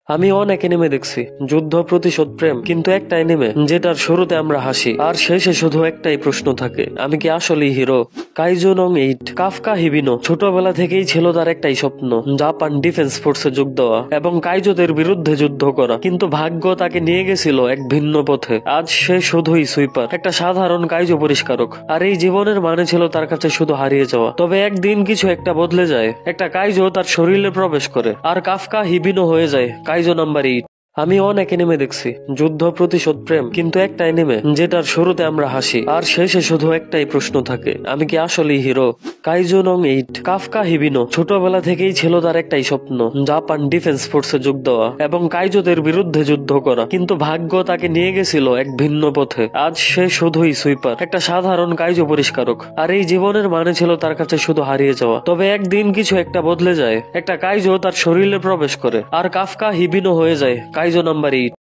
আমি অনেক এনিমে দেখছি, যুদ্ধ, প্রতিশোধ, প্রেম, কিন্তু একটা এনিমে যেটার শুরুতে আমরা হাসি আর শেষে শুধু একটাই প্রশ্ন থাকে, আমি কি আসলেই হিরো? কাইজো নং 8 কাফকা হিবিনো ছোটবেলা থেকেই ছিল তার একটাই স্বপ্ন, জাপান ডিফেন্স ফোর্সে যোগ দেওয়া এবং কাইজোদের বিরুদ্ধে যুদ্ধ করা। কিন্তু ভাগ্য তাকে নিয়ে গেছিল এক ভিন্ন পথে। আজ সে শুধুই সুইপার, একটা সাধারণ কাইজো পরিষ্কারক, আর এই জীবনের মানে ছিল তার কাছে শুধু হারিয়ে যাওয়া। তবে একদিন কিছু একটা বদলে যায়, একটা কাইজো তার শরীরে প্রবেশ করে আর কাফকা হিবিনো হয়ে যায় কাইজো নাম্বার 8। আমি অনেক এনিমে দেখছি, যুদ্ধ, প্রতিশোধ, প্রেম, কিন্তু একটা এনিমে যেটার শুরুতে আমরা হাসি আর শেষে শুধু একটাই প্রশ্ন থাকে, আমি কি আসলেই হিরো? কাইজো নং 8 কাফকা হিবিনো ছোটবেলা থেকেই ছিল তার একটাই স্বপ্ন, জাপান ডিফেন্স ফোর্সে যোগ দেওয়া এবং কাইজোদের বিরুদ্ধে যুদ্ধ করা। কিন্তু ভাগ্য তাকে নিয়ে গেছিল এক ভিন্ন পথে। আজ সে শুধুই সুইপার, একটা সাধারণ কাইজো পরিষ্কারক, আর এই জীবনের মানে ছিল তার কাছে শুধু হারিয়ে যাওয়া। তবে একদিন কিছু একটা বদলে যায়, একটা কাইজো তার শরীরে প্রবেশ করে আর কাফকা হিবিনো হয়ে যায় কাইজো নাম্বার 8।